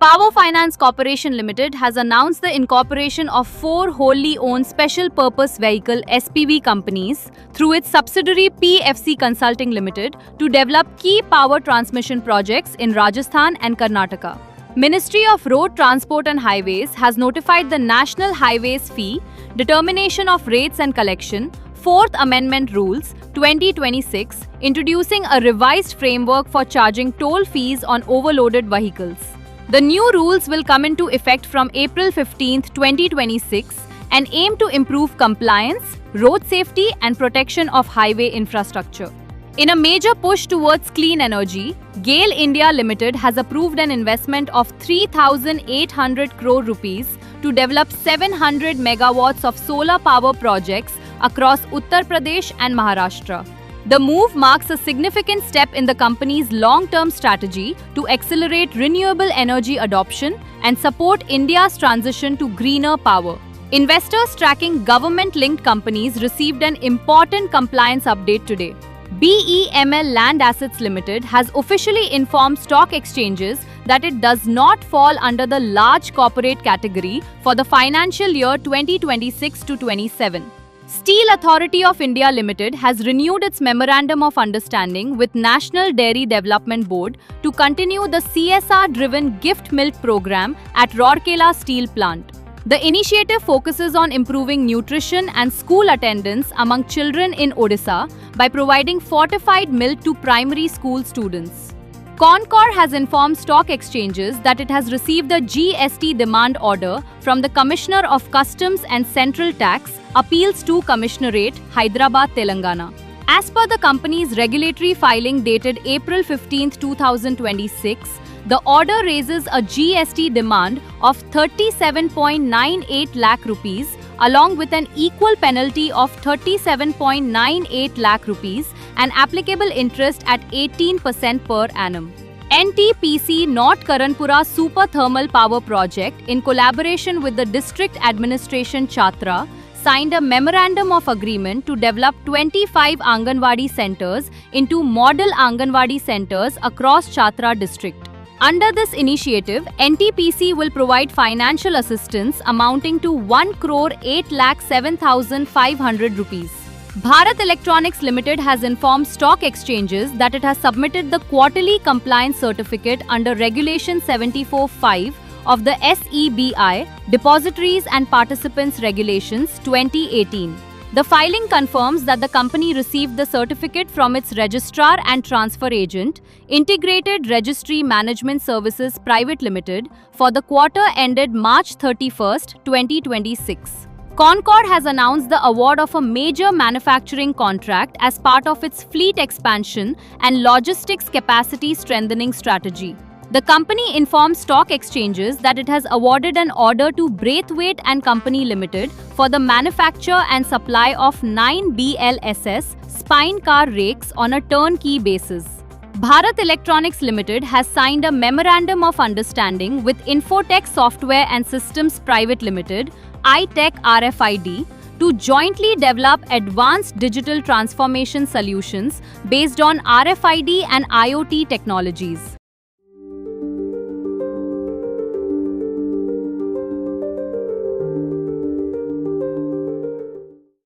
Power Finance Corporation Limited has announced the incorporation of 4 wholly owned special purpose vehicle SPV companies through its subsidiary PFC Consulting Limited to develop key power transmission projects in Rajasthan and Karnataka. Ministry of Road Transport and Highways has notified the National Highways Fee, Determination of Rates and Collection, 4th Amendment Rules 2026, introducing a revised framework for charging toll fees on overloaded vehicles. The new rules will come into effect from April 15, 2026 and aim to improve compliance, road safety and protection of highway infrastructure. In a major push towards clean energy, GAIL India Limited has approved an investment of 3,800 crore rupees to develop 700 megawatts of solar power projects across Uttar Pradesh and Maharashtra. The move marks a significant step in the company's long-term strategy to accelerate renewable energy adoption and support India's transition to greener power. Investors tracking government-linked companies received an important compliance update today. BEML Land Assets Limited has officially informed stock exchanges that it does not fall under the large corporate category for the financial year 2026 to 27. Steel Authority of India Limited has renewed its Memorandum of Understanding with National Dairy Development Board to continue the CSR-driven gift milk program at Rourkela Steel Plant. The initiative focuses on improving nutrition and school attendance among children in Odisha by providing fortified milk to primary school students. Concor has informed stock exchanges that it has received a GST demand order from the Commissioner of Customs and Central Tax, Appeals to Commissionerate, Hyderabad, Telangana. As per the company's regulatory filing dated April 15, 2026, the order raises a GST demand of 37.98 lakh rupees along with an equal penalty of 37.98 lakh rupees and applicable interest at 18% per annum. NTPC North Karanpura Super Thermal Power Project, in collaboration with the District Administration Chhatra, signed a Memorandum of Agreement to develop 25 Anganwadi centers into model Anganwadi centers across Chhatra district. Under this initiative, NTPC will provide financial assistance amounting to 1,08,07,500 rupees. Bharat Electronics Limited has informed stock exchanges that it has submitted the quarterly compliance certificate under Regulation 74(5) of the SEBI Depositories and Participants Regulations 2018. The filing confirms that the company received the certificate from its registrar and transfer agent, Integrated Registry Management Services Private Limited, for the quarter ended March 31, 2026. Concor has announced the award of a major manufacturing contract as part of its fleet expansion and logistics capacity strengthening strategy. The company informed stock exchanges that it has awarded an order to Braithwaite and Company Limited for the manufacture and supply of 9 BLSS spine car rakes on a turnkey basis. Bharat Electronics Limited has signed a Memorandum of Understanding with Infotech Software and Systems Private Limited, iTech RFID, to jointly develop advanced digital transformation solutions based on RFID and IoT technologies.